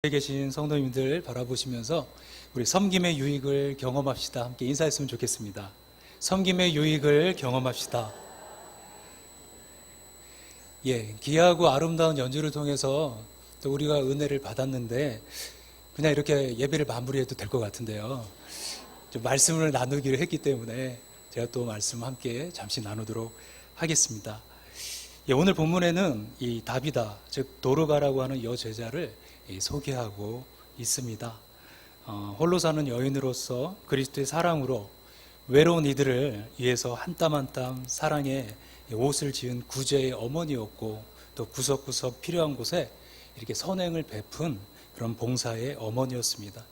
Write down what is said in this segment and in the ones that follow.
계신 성도님들 바라보시면서 우리 섬김의 유익을 경험합시다. 함께 인사했으면 좋겠습니다. 섬김의 유익을 경험합시다. 귀하고 아름다운 연주를 통해서 또 우리가 은혜를 받았는데 그냥 이렇게 예배를 마무리해도 될 것 같은데요. 좀 말씀을 나누기로 했기 때문에 제가 또 말씀 함께 잠시 나누도록 하겠습니다. 오늘 본문에는 이 다비다, 즉 도르가라고 하는 여제자를 소개하고 있습니다. 홀로 사는 여인으로서 그리스도의 사랑으로 외로운 이들을 위해서 한 땀 한 땀 사랑의 옷을 지은 구제의 어머니였고, 또 구석구석 필요한 곳에 이렇게 선행을 베푼 그런 봉사의 어머니였습니다.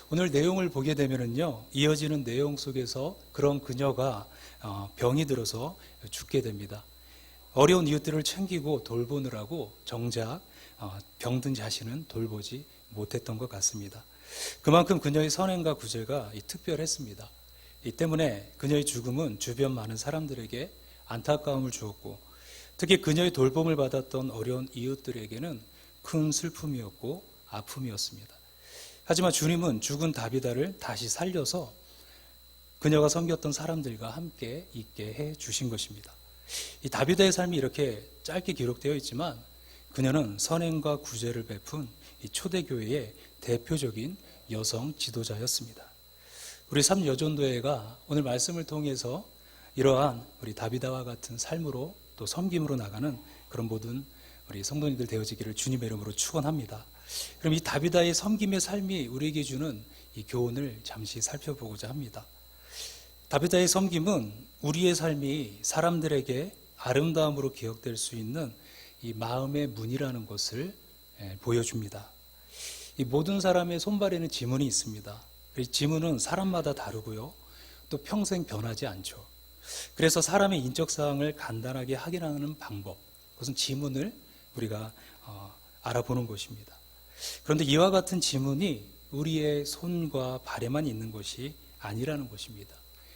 오늘 내용을 보게 되면은요, 이어지는 내용 속에서 그런 그녀가 병이 들어서 죽게 됩니다. 어려운 이웃들을 챙기고 돌보느라고 정작 병든 자신은 돌보지 못했던 것 같습니다. 그만큼 그녀의 선행과 구제가 특별했습니다. 이 때문에 그녀의 죽음은 주변 많은 사람들에게 안타까움을 주었고, 특히 그녀의 돌봄을 받았던 어려운 이웃들에게는 큰 슬픔이었고 아픔이었습니다. 하지만 주님은 죽은 다비다를 다시 살려서 그녀가 섬겼던 사람들과 함께 있게 해 주신 것입니다. 이 다비다의 삶이 이렇게 짧게 기록되어 있지만 그녀는 선행과 구제를 베푼 이 초대교회의 대표적인 여성 지도자였습니다. 우리 삼여전도회가 오늘 말씀을 통해서 이러한 우리 다비다와 같은 삶으로 또 섬김으로 나가는 그런 모든 우리 성도님들 되어지기를 주님의 이름으로 축원합니다. 그럼 이 다비다의 섬김의 삶이 우리에게 주는 이 교훈을 잠시 살펴보고자 합니다. 다비다의 섬김은 우리의 삶이 사람들에게 아름다움으로 기억될 수 있는 이 마음의 문이라는 것을 보여줍니다. 이 모든 사람의 손발에는 지문이 있습니다. 지문은 사람마다 다르고요, 또 평생 변하지 않죠. 그래서 사람의 인적사항을 간단하게 확인하는 방법, 그것은 지문을 우리가 알아보는 것입니다. 그런데 이와 같은 지문이 우리의 손과 발에만 있는 것이 아니라는 것입니다.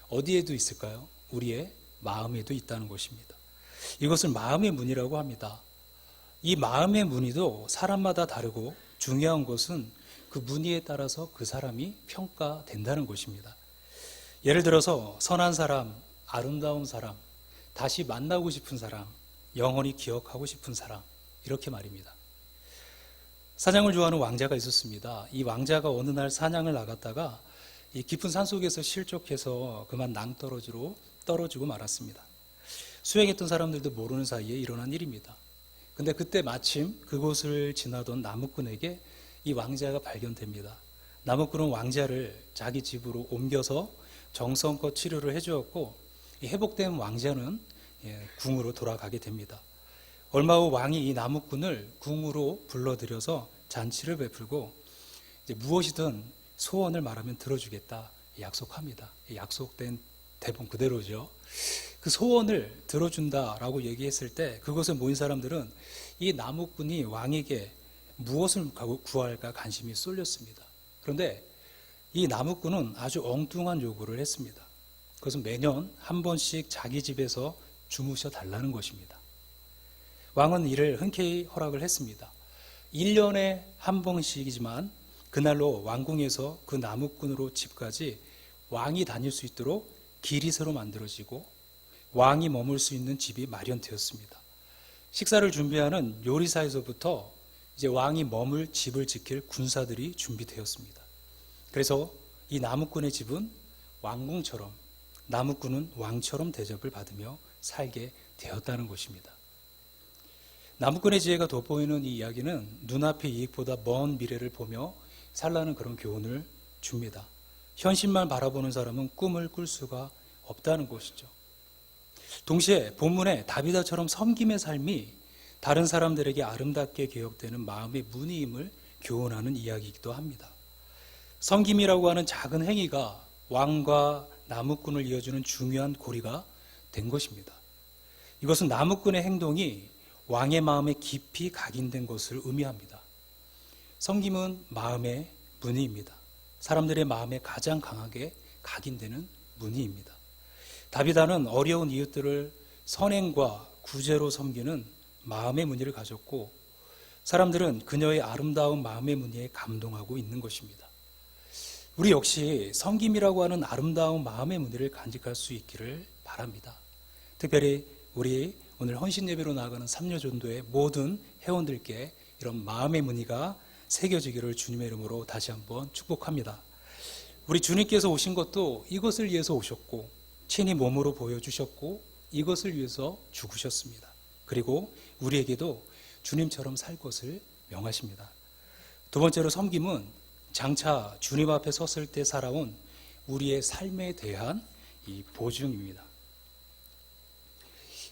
어디에도 있을까요? 우리의 마음에도 있다는 것입니다. 이것을 마음의 문이라고 합니다. 이 마음의 무늬도 사람마다 다르고 중요한 것은 그 무늬에 따라서 그 사람이 평가된다는 것입니다. 예를 들어서 선한 사람, 아름다운 사람, 다시 만나고 싶은 사람, 영원히 기억하고 싶은 사람, 이렇게 말입니다. 사냥을 좋아하는 왕자가 있었습니다. 이 왕자가 어느 날 사냥을 나갔다가 이 깊은 산속에서 실족해서 그만 낭떠러지로 떨어지고 말았습니다. 수행했던 사람들도 모르는 사이에 일어난 일입니다. 근데 그때 마침 그곳을 지나던 나무꾼에게 이 왕자가 발견됩니다. 나무꾼은 왕자를 자기 집으로 옮겨서 정성껏 치료를 해주었고, 이 회복된 왕자는 궁으로 돌아가게 됩니다. 얼마 후 왕이 이 나무꾼을 궁으로 불러들여서 잔치를 베풀고 이제 무엇이든 소원을 말하면 들어주겠다 약속합니다. 약속된 대본 그대로죠. 그 소원을 들어준다라고 얘기했을 때 그것을 모인 사람들은 이 나무꾼이 왕에게 무엇을 구할까 관심이 쏠렸습니다. 그런데 이 나무꾼은 아주 엉뚱한 요구를 했습니다. 그것은 매년 한 번씩 자기 집에서 주무셔 달라는 것입니다. 왕은 이를 흔쾌히 허락을 했습니다. 1년에 한 번씩이지만 그날로 왕궁에서 그 나무꾼으로 집까지 왕이 다닐 수 있도록 길이 새로 만들어지고 왕이 머물 수 있는 집이 마련되었습니다. 식사를 준비하는 요리사에서부터 이제 왕이 머물 집을 지킬 군사들이 준비되었습니다. 그래서 이 나무꾼의 집은 왕궁처럼, 나무꾼은 왕처럼 대접을 받으며 살게 되었다는 것입니다. 나무꾼의 지혜가 돋보이는 이 이야기는 눈앞의 이익보다 먼 미래를 보며 살라는 그런 교훈을 줍니다. 현실만 바라보는 사람은 꿈을 꿀 수가 없다는 것이죠. 동시에 본문에 다비다처럼 섬김의 삶이 다른 사람들에게 아름답게 기억되는 마음의 문의임을 교훈하는 이야기이기도 합니다. 섬김이라고 하는 작은 행위가 왕과 나무꾼을 이어주는 중요한 고리가 된 것입니다. 이것은 나무꾼의 행동이 왕의 마음에 깊이 각인된 것을 의미합니다. 섬김은 마음의 문의입니다. 사람들의 마음에 가장 강하게 각인되는 문의입니다. 다비다는 어려운 이웃들을 선행과 구제로 섬기는 마음의 문의를 가졌고, 사람들은 그녀의 아름다운 마음의 무늬에 감동하고 있는 것입니다. 우리 역시 섬김이라고 하는 아름다운 마음의 무늬를 간직할 수 있기를 바랍니다. 특별히 우리 오늘 헌신 예배로 나아가는 삼려전도의 모든 회원들께 이런 마음의 무늬가 새겨지기를 주님의 이름으로 다시 한번 축복합니다. 우리 주님께서 오신 것도 이것을 위해서 오셨고 친히 몸으로 보여주셨고 이것을 위해서 죽으셨습니다. 그리고 우리에게도 주님처럼 살 것을 명하십니다. 두 번째로 섬김은 장차 주님 앞에 섰을 때 살아온 우리의 삶에 대한 이 보증입니다.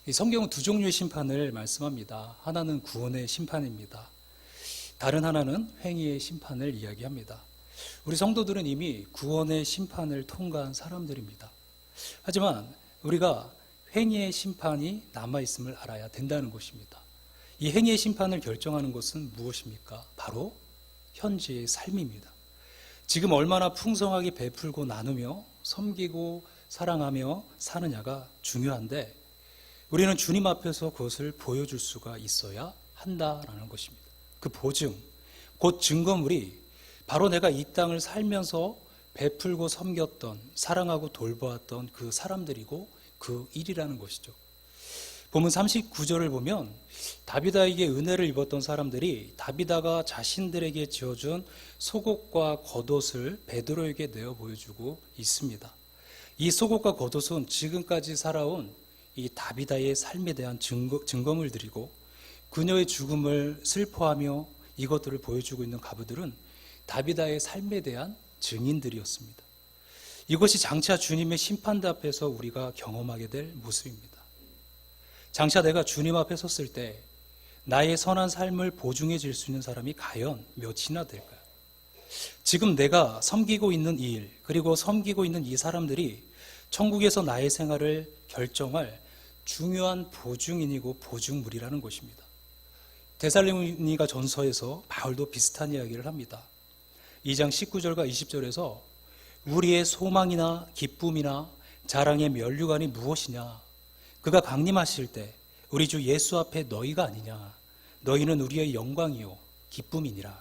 이 성경은 두 종류의 심판을 말씀합니다. 하나는 구원의 심판입니다. 다른 하나는 행위의 심판을 이야기합니다. 우리 성도들은 이미 구원의 심판을 통과한 사람들입니다. 하지만 우리가 행위의 심판이 남아있음을 알아야 된다는 것입니다. 이 행위의 심판을 결정하는 것은 무엇입니까? 바로 현재의 삶입니다. 지금 얼마나 풍성하게 베풀고 나누며 섬기고 사랑하며 사느냐가 중요한데 우리는 주님 앞에서 그것을 보여줄 수가 있어야 한다라는 것입니다. 그 보증, 곧 증거물이 바로 내가 이 땅을 살면서 베풀고 섬겼던, 사랑하고 돌보았던 그 사람들이고 그 일이라는 것이죠. 본문 39절을 보면 다비다에게 은혜를 입었던 사람들이 다비다가 자신들에게 지어준 속옷과 겉옷을 베드로에게 내어 보여주고 있습니다. 이 속옷과 겉옷은 지금까지 살아온 이 다비다의 삶에 대한 증거물들이고 그녀의 죽음을 슬퍼하며 이것들을 보여주고 있는 가부들은 다비다의 삶에 대한 증인들이었습니다. 이것이 장차 주님의 심판대 앞에서 우리가 경험하게 될 모습입니다. 장차 내가 주님 앞에 섰을 때 나의 선한 삶을 보증해 줄 수 있는 사람이 과연 몇이나 될까요? 지금 내가 섬기고 있는 이 일, 그리고 섬기고 있는 이 사람들이 천국에서 나의 생활을 결정할 중요한 보증인이고 보증물이라는 것입니다. 데살로니가 전서에서 바울도 비슷한 이야기를 합니다. 2장 19절과 20절에서 우리의 소망이나 기쁨이나 자랑의 면류관이 무엇이냐? 그가 강림하실 때 우리 주 예수 앞에 너희가 아니냐? 너희는 우리의 영광이요 기쁨이니라.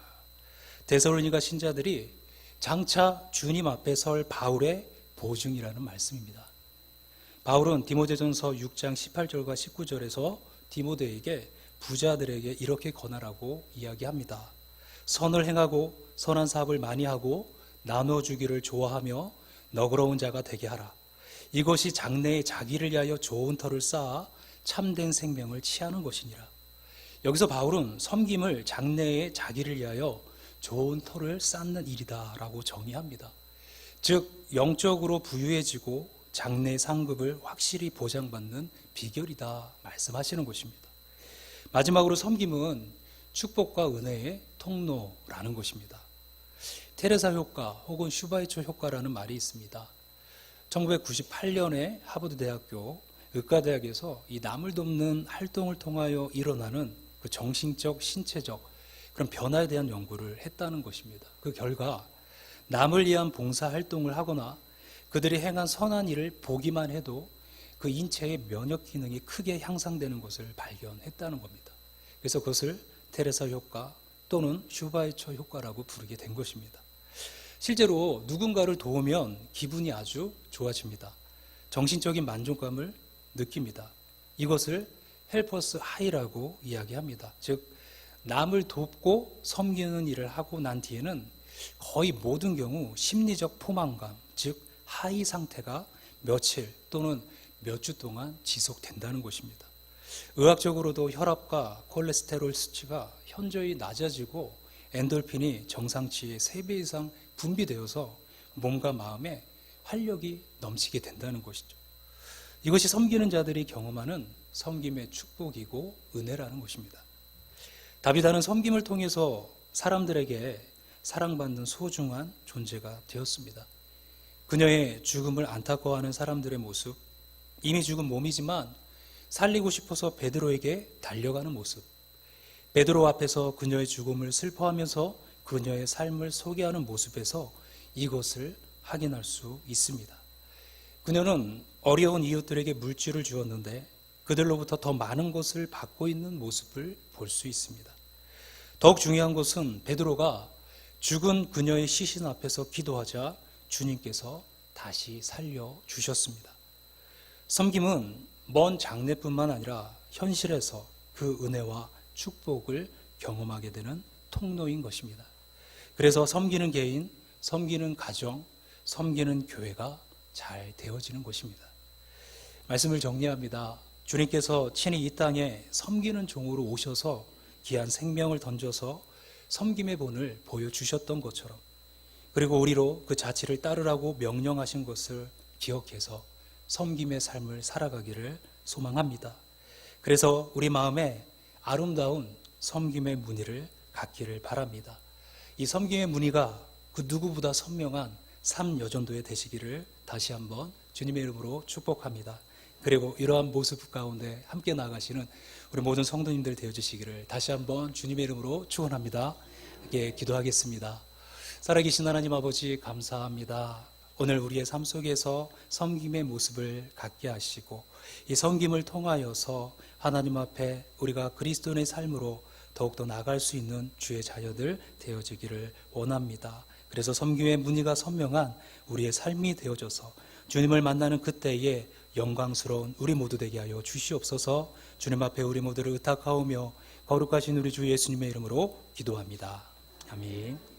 데살로니가 신자들이 장차 주님 앞에 설 바울의 보증이라는 말씀입니다. 바울은 디모데전서 6장 18절과 19절에서 디모데에게 부자들에게 이렇게 권하라고 이야기합니다. 선을 행하고 선한 사업을 많이 하고 나눠주기를 좋아하며 너그러운 자가 되게 하라. 이것이 장래에 자기를 위하여 좋은 터를 쌓아 참된 생명을 취하는 것이니라. 여기서 바울은 섬김을 장래에 자기를 위하여 좋은 터를 쌓는 일이다 라고 정의합니다. 즉 영적으로 부유해지고 장래 상급을 확실히 보장받는 비결이다 말씀하시는 것입니다. 마지막으로 섬김은 축복과 은혜의 통로라는 것입니다. 테레사 효과 혹은 슈바이처 효과라는 말이 있습니다. 1998년에 하버드 대학교 의과대학에서 이 남을 돕는 활동을 통하여 일어나는 그 정신적, 신체적 그런 변화에 대한 연구를 했다는 것입니다. 그 결과 남을 위한 봉사 활동을 하거나 그들이 행한 선한 일을 보기만 해도 그 인체의 면역 기능이 크게 향상되는 것을 발견했다는 겁니다. 그래서 그것을 테레사 효과 또는 슈바이처 효과라고 부르게 된 것입니다. 실제로 누군가를 도우면 기분이 아주 좋아집니다. 정신적인 만족감을 느낍니다. 이것을 헬퍼스 하이라고 이야기합니다. 즉 남을 돕고 섬기는 일을 하고 난 뒤에는 거의 모든 경우 심리적 포만감, 즉 하이 상태가 며칠 또는 몇 주 동안 지속된다는 것입니다. 의학적으로도 혈압과 콜레스테롤 수치가 현저히 낮아지고 엔돌핀이 정상치의 3배 이상 분비되어서 몸과 마음에 활력이 넘치게 된다는 것이죠. 이것이 섬기는 자들이 경험하는 섬김의 축복이고 은혜라는 것입니다. 다비다는 섬김을 통해서 사람들에게 사랑받는 소중한 존재가 되었습니다. 그녀의 죽음을 안타까워하는 사람들의 모습, 이미 죽은 몸이지만 살리고 싶어서 베드로에게 달려가는 모습, 베드로 앞에서 그녀의 죽음을 슬퍼하면서 그녀의 삶을 소개하는 모습에서 이것을 확인할 수 있습니다. 그녀는 어려운 이웃들에게 물질을 주었는데 그들로부터 더 많은 것을 받고 있는 모습을 볼 수 있습니다. 더욱 중요한 것은 베드로가 죽은 그녀의 시신 앞에서 기도하자 주님께서 다시 살려주셨습니다. 섬김은 먼 장래뿐만 아니라 현실에서 그 은혜와 축복을 경험하게 되는 통로인 것입니다. 그래서 섬기는 개인, 섬기는 가정, 섬기는 교회가 잘 되어지는 것입니다. 말씀을 정리합니다. 주님께서 친히 이 땅에 섬기는 종으로 오셔서 귀한 생명을 던져서 섬김의 본을 보여주셨던 것처럼, 그리고 우리로 그 자취를 따르라고 명령하신 것을 기억해서 섬김의 삶을 살아가기를 소망합니다. 그래서 우리 마음에 아름다운 섬김의 무늬를 갖기를 바랍니다. 이 섬김의 무늬가 그 누구보다 선명한 삶 여전도에 되시기를 다시 한번 주님의 이름으로 축복합니다. 그리고 이러한 모습 가운데 함께 나가시는 우리 모든 성도님들 되어주시기를 다시 한번 주님의 이름으로 축원합니다. 함께 기도하겠습니다. 살아계신 하나님 아버지, 감사합니다. 오늘 우리의 삶 속에서 섬김의 모습을 갖게 하시고 이 섬김을 통하여서 하나님 앞에 우리가 그리스도인의 삶으로 더욱더 나아갈 수 있는 주의 자녀들 되어지기를 원합니다. 그래서 섬김의 무늬가 선명한 우리의 삶이 되어져서 주님을 만나는 그때에 영광스러운 우리 모두 되게 하여 주시옵소서. 주님 앞에 우리 모두를 의탁하오며 거룩하신 우리 주 예수님의 이름으로 기도합니다. 아멘.